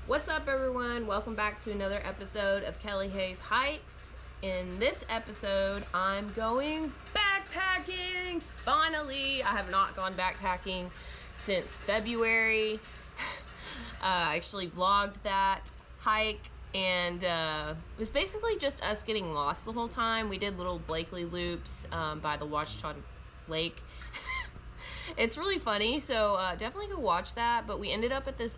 What's up, everyone? Welcome back to another episode of Kelly Hayes Hikes. In this episode, I'm going backpacking. Finally, I have not gone backpacking since February. I actually vlogged that hike, and it was basically just us getting lost the whole time. We did little Blakely loops by the Watchtown Lake. It's really funny, so definitely go watch that. But we ended up at this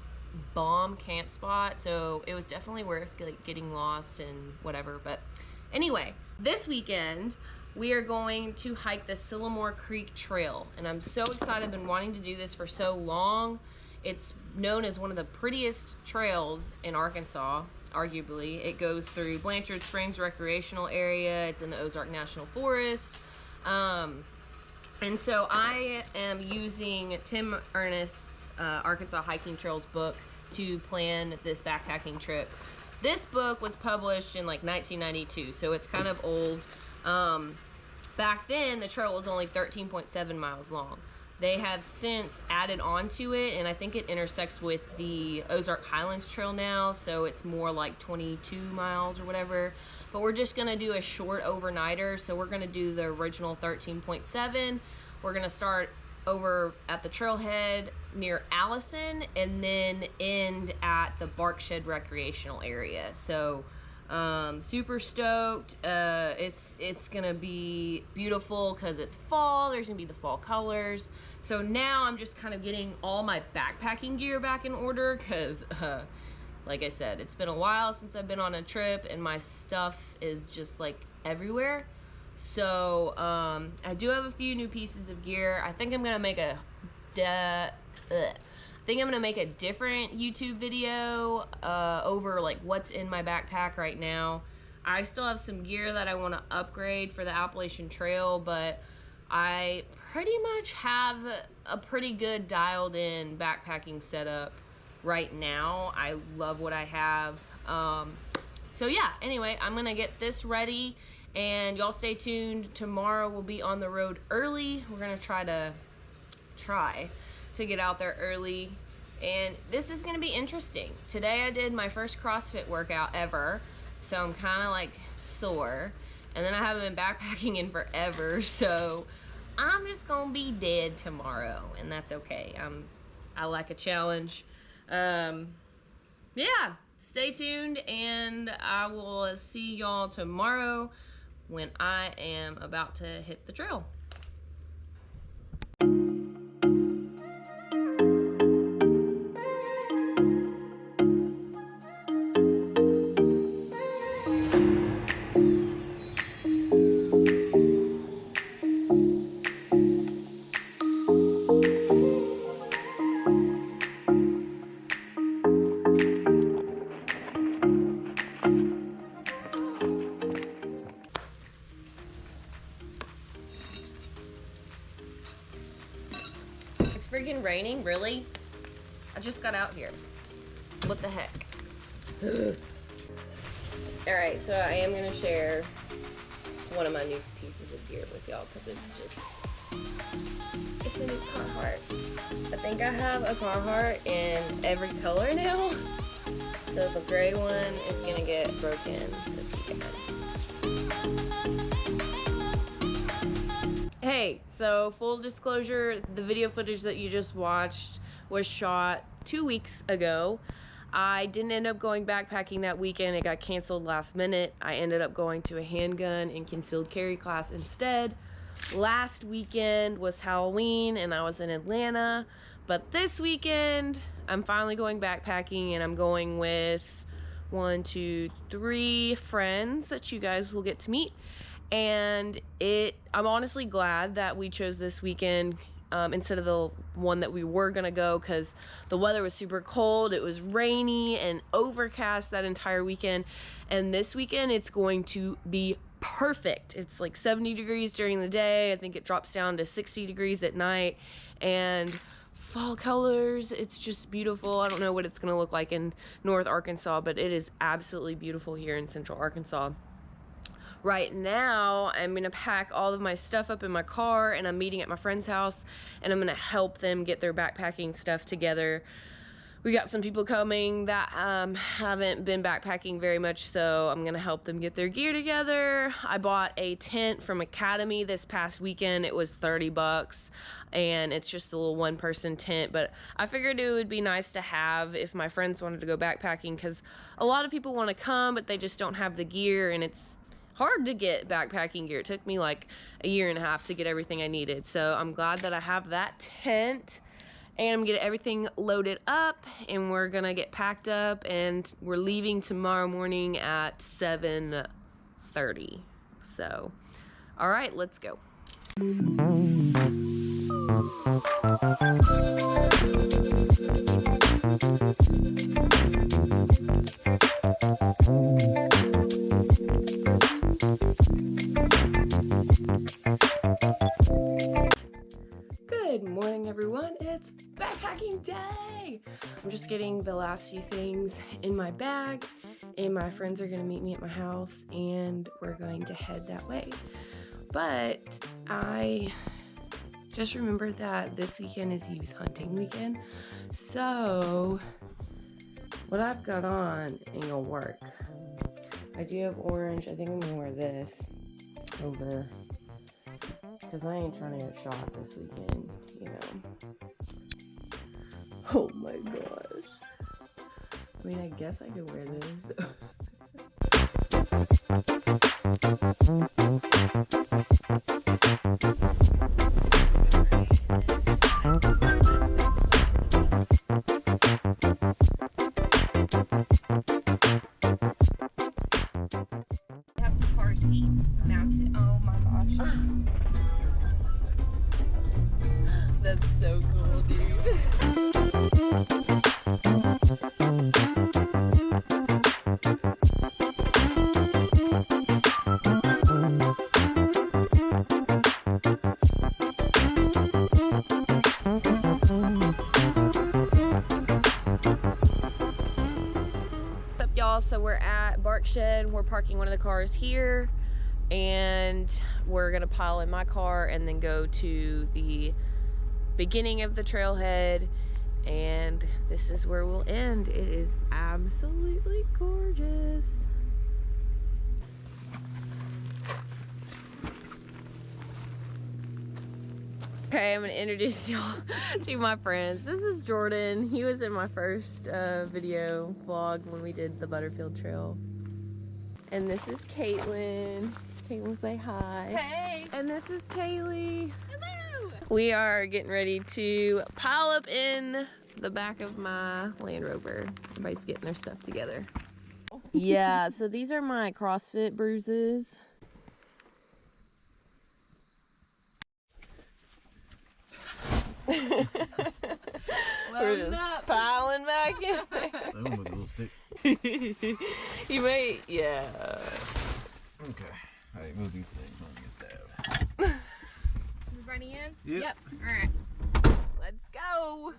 bomb camp spot, so it was definitely worth getting lost and whatever. But anyway, this weekend we are going to hike the Sylamore Creek Trail, and I'm so excited. I've been wanting to do this for so long. It's known as one of the prettiest trails in Arkansas, arguably. It goes through Blanchard Springs recreational area. It's in the Ozark National Forest. And so I am using Tim Ernest's Arkansas Hiking Trails book to plan this backpacking trip. This book was published in like 1992, so it's kind of old. Back then, the trail was only 13.7 miles long. They have since added on to it, and I think it intersects with the Ozark Highlands Trail now, so it's more like 22 miles or whatever. But we're just gonna do a short overnighter, so we're gonna do the original 13.7. We're gonna start over at the trailhead near Allison and then end at the Barkshed recreational area. So super stoked. It's gonna be beautiful because it's fall. There's gonna be the fall colors. So now I'm just kind of getting all my backpacking gear back in order because like I said, it's been a while since I've been on a trip and my stuff is just like everywhere. So I do have a few new pieces of gear. I think I'm gonna make a different YouTube video over like what's in my backpack right now. I still have some gear that I want to upgrade for the Appalachian Trail, but I pretty much have a pretty good dialed in backpacking setup right now. I love what I have. So yeah, anyway, I'm gonna get this ready and y'all stay tuned. Tomorrow we'll be on the road early. We're gonna try to get out there early, and this is gonna be interesting. Today I did my first CrossFit workout ever, so I'm kind of like sore, and then I haven't been backpacking in forever, so I'm just gonna be dead tomorrow, and that's okay. I like a challenge. Yeah, stay tuned, and I will see y'all tomorrow when I am about to hit the trail. Freaking raining, really? I just got out here. What the heck? Alright, so I am gonna share one of my new pieces of gear with y'all because it's a new Carhartt. I think I have a Carhartt in every color now. So the gray one is gonna get broken this weekend. Hey, so full disclosure, the video footage that you just watched was shot 2 weeks ago. I didn't end up going backpacking that weekend. It got canceled last minute. I ended up going to a handgun and concealed carry class instead. Last weekend was Halloween and I was in Atlanta, but this weekend I'm finally going backpacking, and I'm going with 1, 2, 3 friends that you guys will get to meet. And I'm honestly glad that we chose this weekend instead of the one that we were gonna go, because the weather was super cold. It was rainy and overcast that entire weekend, and this weekend it's going to be perfect. It's like 70 degrees during the day. I think it drops down to 60 degrees at night, and fall colors. It's just beautiful. I don't know what it's gonna look like in North Arkansas, but it is absolutely beautiful here in Central Arkansas. Right now, I'm gonna pack all of my stuff up in my car, and I'm meeting at my friend's house, and I'm gonna help them get their backpacking stuff together we got some people coming that haven't been backpacking very much, so I'm gonna help them get their gear together. I bought a tent from Academy this past weekend. It was 30 bucks, and it's just a little one-person tent, but I figured it would be nice to have if my friends wanted to go backpacking, because a lot of people want to come, but they just don't have the gear, and it's hard to get backpacking gear. It took me like a year and a half to get everything I needed, so I'm glad that I have that tent. And I'm gonna get everything loaded up, and we're gonna get packed up, and we're leaving tomorrow morning at 7:30. So, all right, let's go. Good morning, everyone. It's backpacking day. I'm just getting the last few things in my bag, and my friends are gonna meet me at my house, and we're going to head that way. But I just remembered that this weekend is youth hunting weekend, so what I've got on ain't gonna work. I do have orange. I think I'm gonna wear this over, because I ain't trying to get shot this weekend, you know. Oh my gosh. I mean, I guess I could wear this. I have the car seats mounted. Oh my gosh. That's so cool, dude. What's up, y'all? So we're at Blanchard. We're parking one of the cars here, and we're gonna pile in my car and then go to the beginning of the trailhead, and this is where we'll end. It is absolutely gorgeous. Okay, I'm gonna introduce y'all to my friends. This is Jordan. He was in my first video vlog when we did the Butterfield Trail. And this is Caitlin. Caitlin, say hi. Hey. And this is Kaylee. Hello. We are getting ready to pile up in the back of my Land Rover. Everybody's getting their stuff together. Yeah, so these are my CrossFit bruises. We're just piling back in there. I went with a little stick. You may, yeah. Okay. Alright, move these things on your stab. Everybody in? Yep. Alright. Let's go.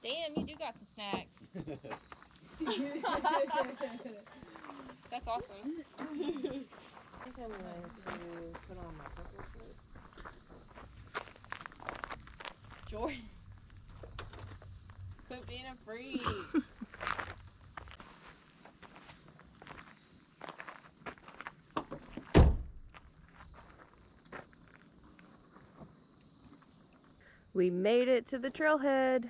Damn, you do got the snacks. That's awesome. I think I'm going to put on my purple shirt. Jordan. Quit being a freak. We made it to the trailhead.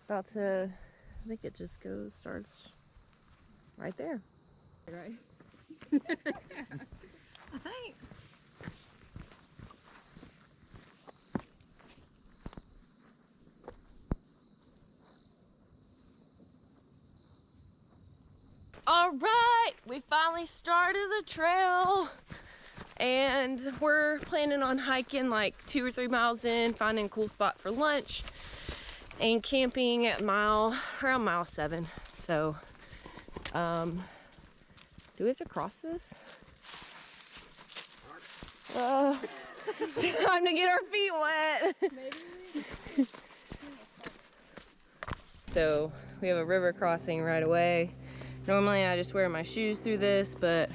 About to, I think it just starts right there. Right. I think. All right, we finally started the trail, and we're planning on hiking like 2 or 3 miles in, finding a cool spot for lunch, and camping at around mile 7. So, do we have to cross this? Time to get our feet wet. Maybe. So we have a river crossing right away. Normally I just wear my shoes through this, but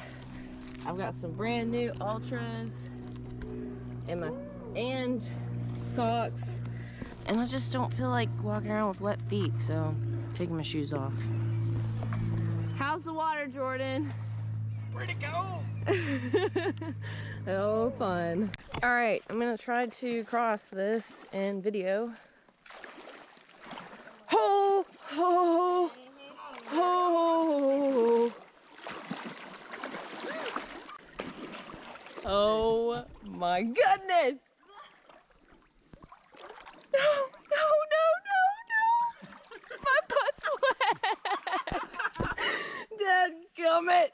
I've got some brand new Ultras and socks And I just don't feel like walking around with wet feet, so I'm taking my shoes off. How's the water, Jordan? Where'd it go? Oh, fun. All right, I'm gonna try to cross this in video. Ho, ho, ho. Oh my goodness. No, no, no, no, no. My butt's wet. Dadgummit.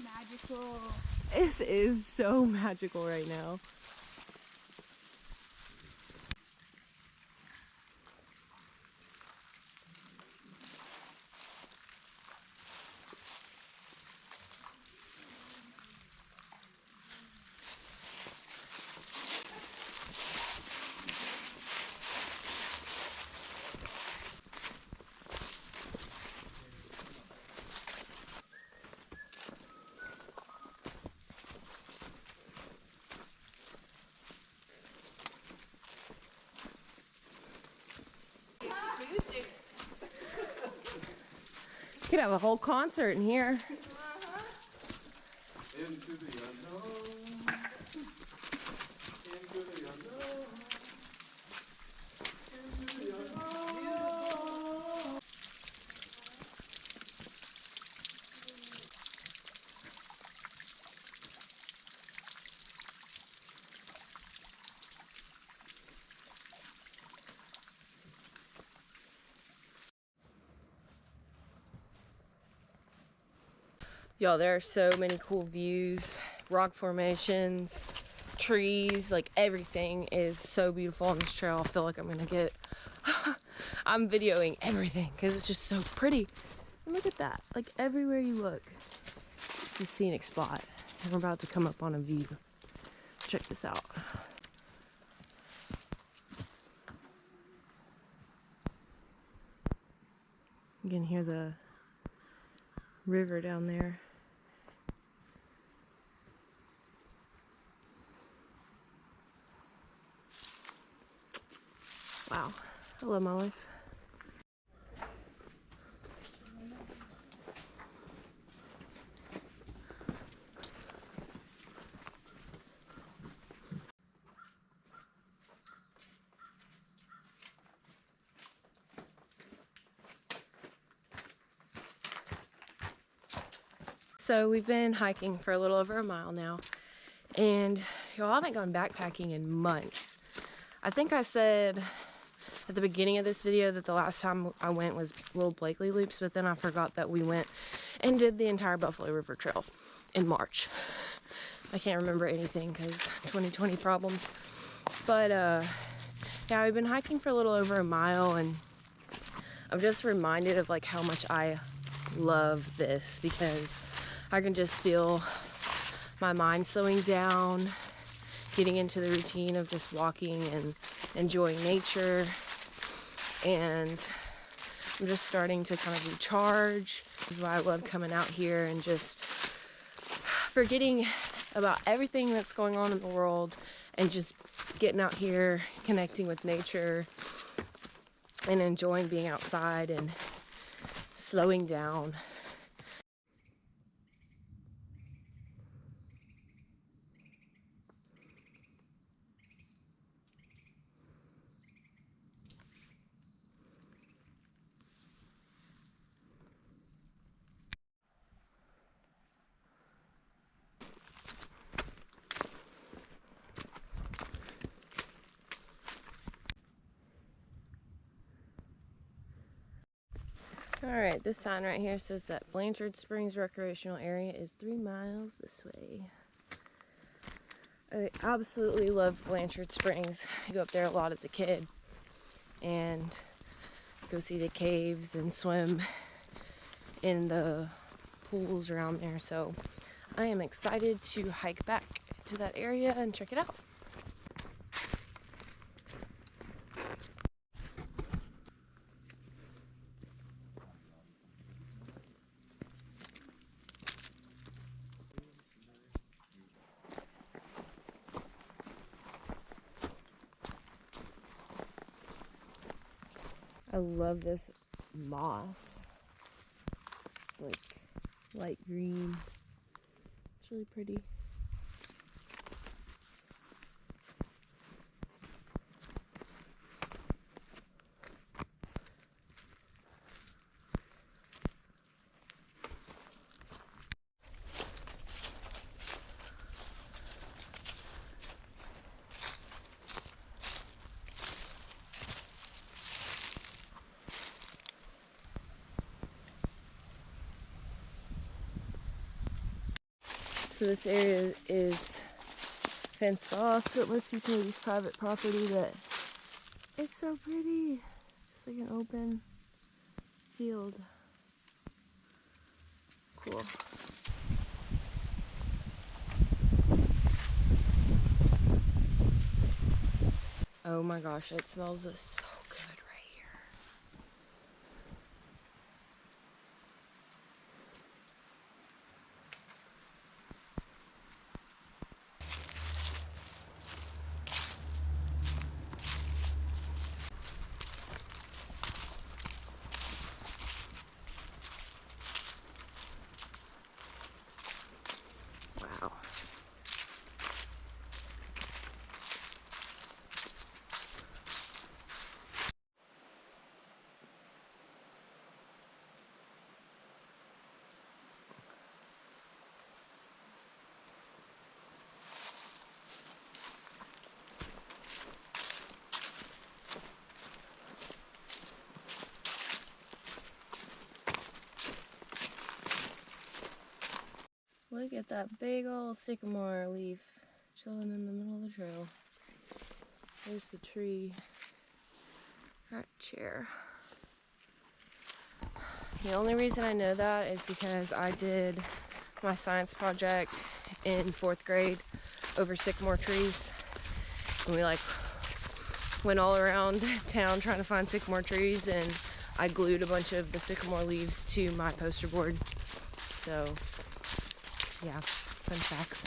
Magical. This is so magical right now. You could have a whole concert in here. Into the unknown. Into the unknown. Into the unknown. Y'all, there are so many cool views, rock formations, trees, like everything is so beautiful on this trail. I feel like I'm gonna get, I'm videoing everything because it's just so pretty. And look at that, like everywhere you look, it's a scenic spot. And we're about to come up on a view. Check this out. You can hear the river down there. Wow, I love my life. So we've been hiking for a little over a mile now, and y'all, I haven't gone backpacking in months. I think I said at the beginning of this video that the last time I went was Little Blakely Loops, but then I forgot that we went and did the entire Buffalo River Trail in March. I can't remember anything because 2020 problems. But yeah, we've been hiking for a little over a mile, and I'm just reminded of like how much I love this, because I can just feel my mind slowing down, getting into the routine of just walking and enjoying nature. And I'm just starting to kind of recharge. This is why I love coming out here and just forgetting about everything that's going on in the world and just getting out here, connecting with nature, and enjoying being outside and slowing down. Alright, this sign right here says that Blanchard Springs Recreational Area is 3 miles this way. I absolutely love Blanchard Springs. I go up there a lot as a kid and go see the caves and swim in the pools around there. So I am excited to hike back to that area and check it out. I love this moss. It's like light green. It's really pretty. So this area is fenced off, so it must be somebody's private property, but it's so pretty. It's like an open field. Cool. Oh my gosh, it smells so good right here. Wow. Look at that big old sycamore leaf chilling in the middle of the trail. There's the tree right here. The only reason I know that is because I did my science project in 4th grade over sycamore trees. And we like went all around town trying to find sycamore trees, and I glued a bunch of the sycamore leaves to my poster board. So yeah, fun facts.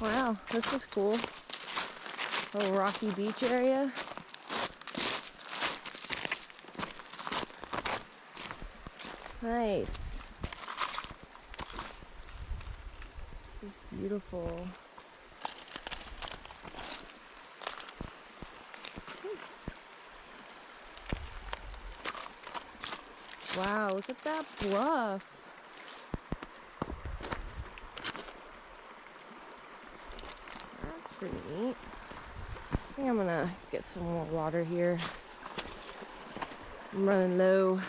Wow, this is cool. A little rocky beach area. Nice. This is beautiful. Wow, look at that bluff. That's pretty neat. I think I'm gonna get some more water here. I'm running low.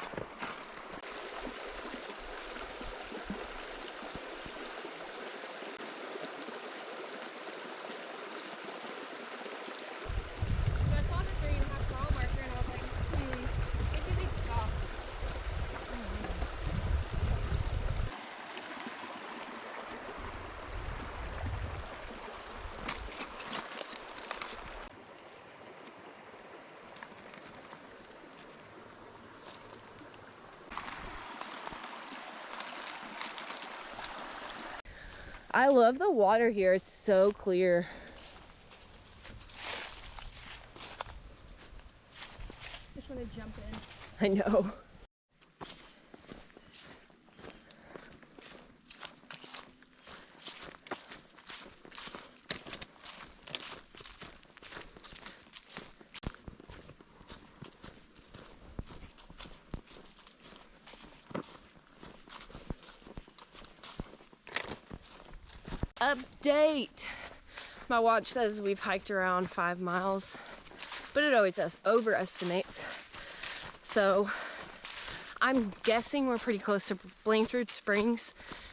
I love the water here. It's so clear. Just want to jump in. I know. Update. My watch says we've hiked around 5 miles, but it always overestimates. So I'm guessing we're pretty close to Blanchard Springs.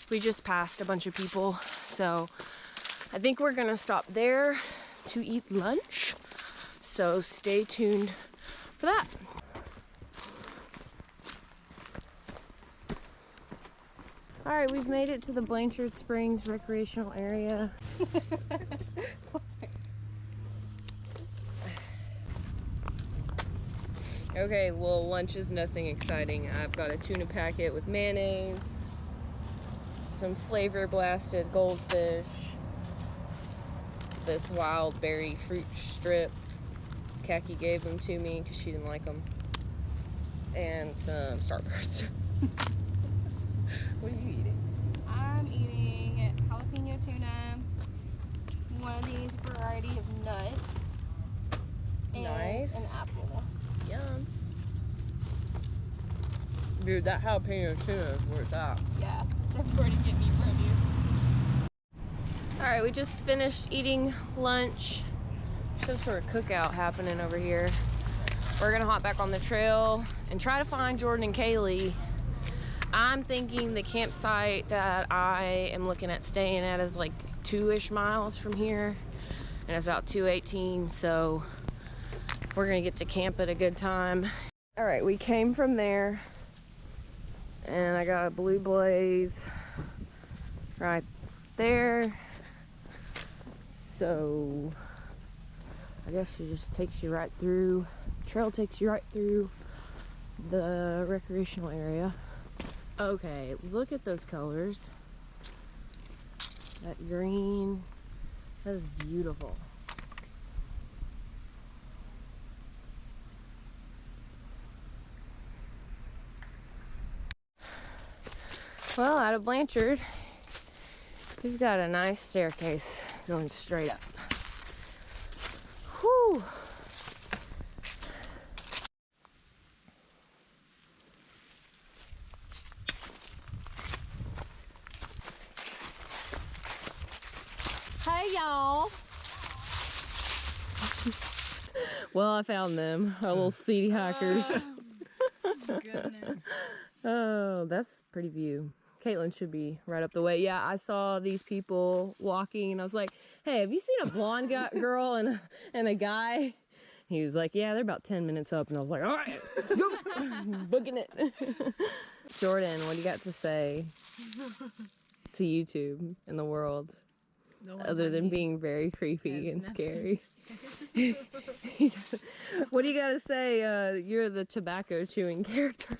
We just passed a bunch of people, so I think we're gonna stop there to eat lunch. So stay tuned for that. All right, we've made it to the Blanchard Springs recreational area. Okay, well, lunch is nothing exciting. I've got a tuna packet with mayonnaise, some flavor blasted goldfish, this wild berry fruit strip. Khaki gave them to me because she didn't like them, and some Starburst. What are you eating? I'm eating jalapeno tuna, one of these variety of nuts, and Nice. an apple. Yum. Dude, that jalapeno tuna is worth that. Yeah, that's going to get me produce. Alright, we just finished eating lunch. Some sort of cookout happening over here. We're gonna hop back on the trail and try to find Jordan and Kaylee. I'm thinking the campsite that I am looking at staying at is like 2-ish miles from here, and it's about 2:18, so we're gonna get to camp at a good time. All right, we came from there, and I got a blue blaze right there. So I guess she just takes you right through, trail takes you right through the recreational area. Okay, look at those colors. That green, that is beautiful. Well, out of Blanchard, we've got a nice staircase going straight up. Whew. Hey, y'all. Well, I found them, our little speedy hikers. Goodness. Oh, that's a pretty view. Caitlin should be right up the way. Yeah, I saw these people walking, and I was like, hey, have you seen a blonde girl and a guy? He was like, yeah, they're about 10 minutes up. And I was like, all right, let's go. Booking it. Jordan, what do you got to say to YouTube and the world? Other than being very creepy and scary. What do you gotta say? You're the tobacco chewing character.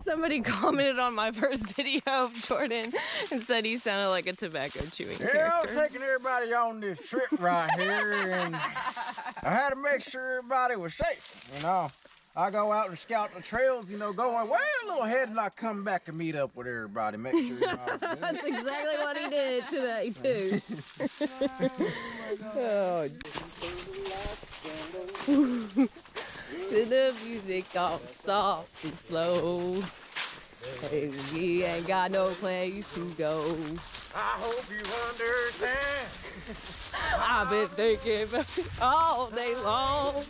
Somebody commented on my first video of Jordan and said he sounded like a tobacco chewing character. Yeah, I'm taking everybody on this trip right here, and I had to make sure everybody was safe, you know. I go out and scout the trails, you know, going way a little ahead, and I come back and meet up with everybody, make sure you know. That's exactly what he did today, too. Oh. To the music all soft and slow. Hey, we ain't got no place to go. I hope you understand. I've been thinking about it all day long.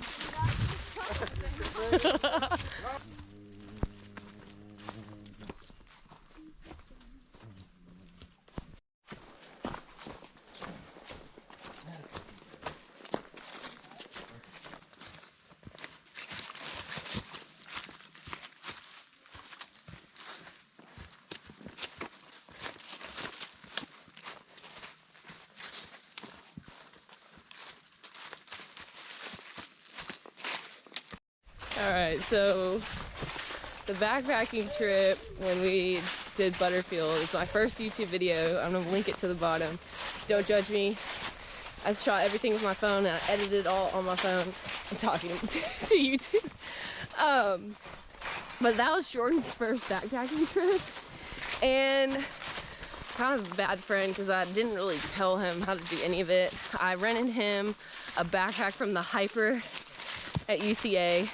All right, so the backpacking trip when we did Butterfield, it's my first YouTube video. I'm gonna link it to the bottom. Don't judge me. I shot everything with my phone and I edited it all on my phone. I'm talking to YouTube. But that was Jordan's first backpacking trip, and kind of a bad friend because I didn't really tell him how to do any of it. I rented him a backpack from the Hyper at UCA,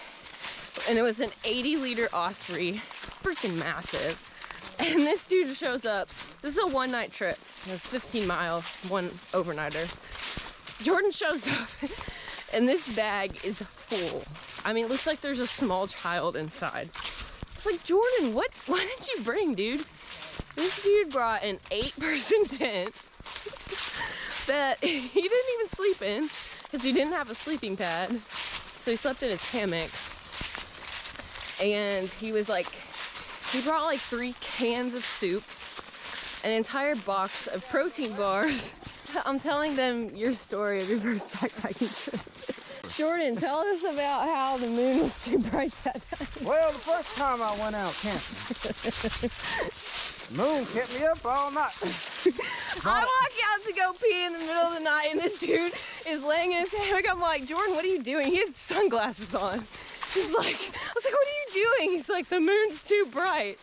and it was an 80-liter Osprey, freaking massive. And this dude shows up. This is a one-night trip. It was 15 miles, one overnighter. Jordan shows up, and this bag is full. I mean, it looks like there's a small child inside. was like, Jordan, what did you bring, dude? This dude brought an 8-person tent that he didn't even sleep in because he didn't have a sleeping pad. So he slept in his hammock. And he was like, he brought like 3 cans of soup, an entire box of protein bars. I'm telling them your story of your first backpacking trip. Jordan, tell us about how the moon was too bright that night. Well, the first time I went out camping, the moon kept me up all night. I walk out to go pee in the middle of the night and this dude is laying in his hammock. I'm like, Jordan, what are you doing? He had sunglasses on. He's like, I was like, what are you doing? He's like, the moon's too bright.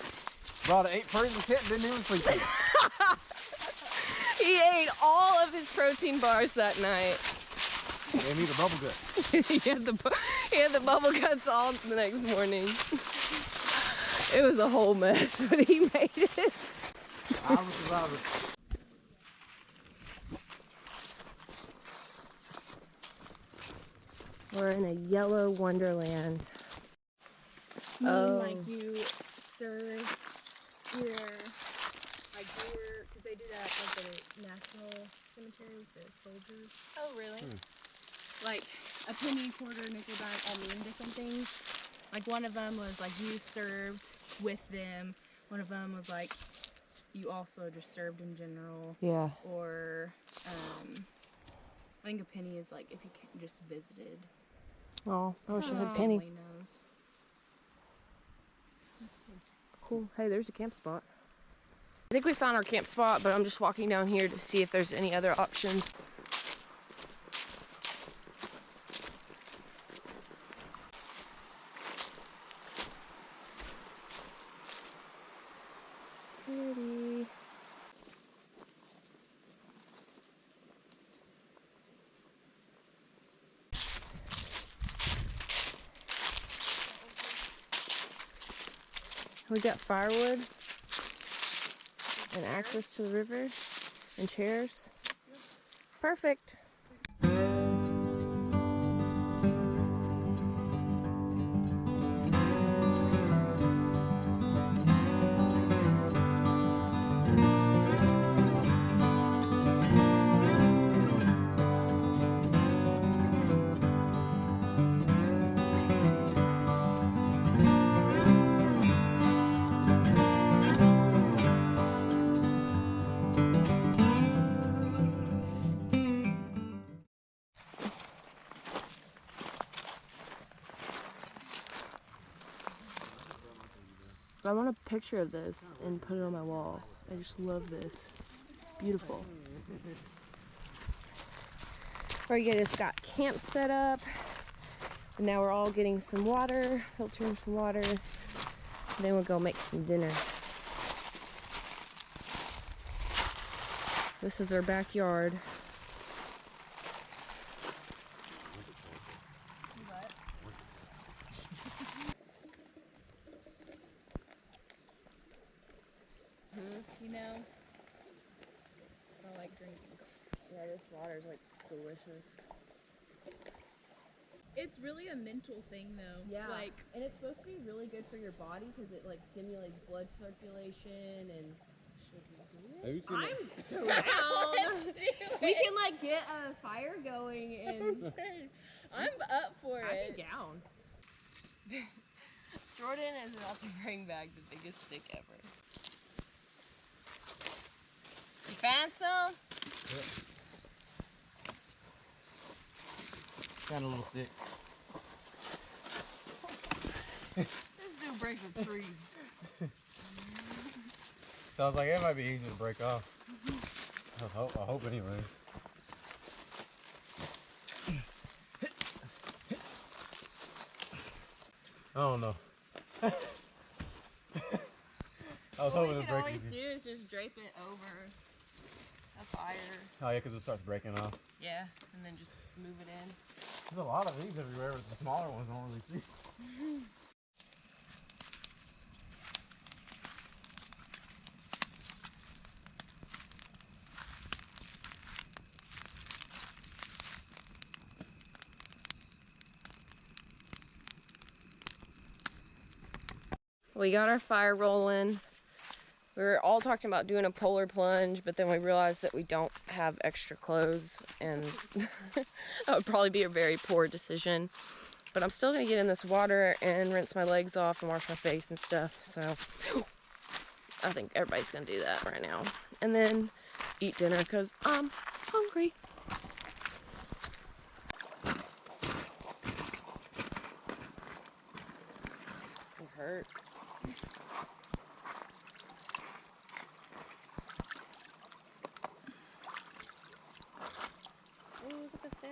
Brought an 8-person tent, didn't even sleep in it. He ate all of his protein bars that night. They need a bubble gut. he had the bubble guts all the next morning. It was a whole mess, but he made it. I was a survivor. We're in a yellow wonderland. Like you serve your, like deer, because they do that like the national cemetery, the soldiers. Oh, really? Like a penny, quarter, nickel, dime, all mean different things. Like one of them was like you served with them. One of them was like you also just served in general. Yeah. Or I think a penny is like if you just visited. Oh, I wish I had Nobody penny. knows. Cool. Hey, there's a camp spot. I think we found our camp spot, but I'm just walking down here to see if there's any other options. Pretty. We got firewood and access to the river and chairs. Perfect. I want a picture of this and put it on my wall. I just love this. It's beautiful. Alright, just got camp set up. And now we're all getting some water, filtering some water. And then we'll go make some dinner. This is our backyard. You know, I like drinking. Yeah, this water is like delicious. It's really a mental thing, though. Yeah, Like, and it's supposed to be really good for your body because it like stimulates blood circulation and. Have you seen I'm so down. We can like get a fire going and. I'm up for I'd it. be down. Jordan is about to bring back the biggest stick ever. You found some? Yep. Found a little stick. This dude breaks the trees. So I was like, it might be easy to break off. I hope anyway. I don't know. I was hoping to break it. What we could always do is just drape it over a fire. Oh yeah, because it starts breaking off. Yeah, and then just move it in. There's a lot of these everywhere, but the smaller ones I don't really see. We got our fire rolling. We were all talking about doing a polar plunge, but then we realized that we don't have extra clothes, and that would probably be a very poor decision. But I'm still gonna get in this water and rinse my legs off and wash my face and stuff. So I think everybody's gonna do that right now. And then eat dinner because I'm hungry. It hurts. Oh, look at the fish.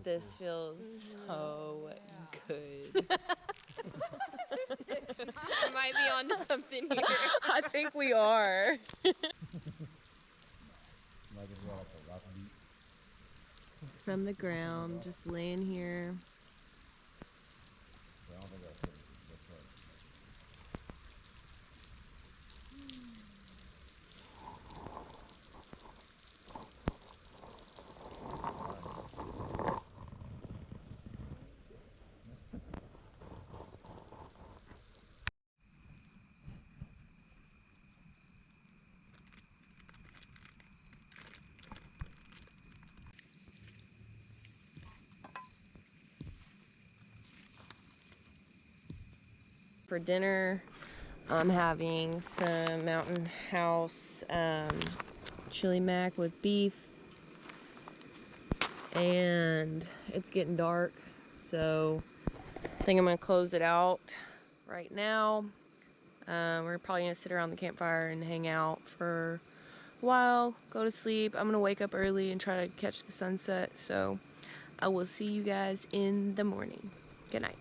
This feels so good. I might be onto something here. I think we are. From the ground, just laying here. For dinner, I'm having some Mountain House chili mac with beef, and it's getting dark, so I think I'm gonna close it out right now. We're probably gonna sit around the campfire and hang out for a while, go to sleep. I'm gonna wake up early and try to catch the sunset, so I will see you guys in the morning. Good night.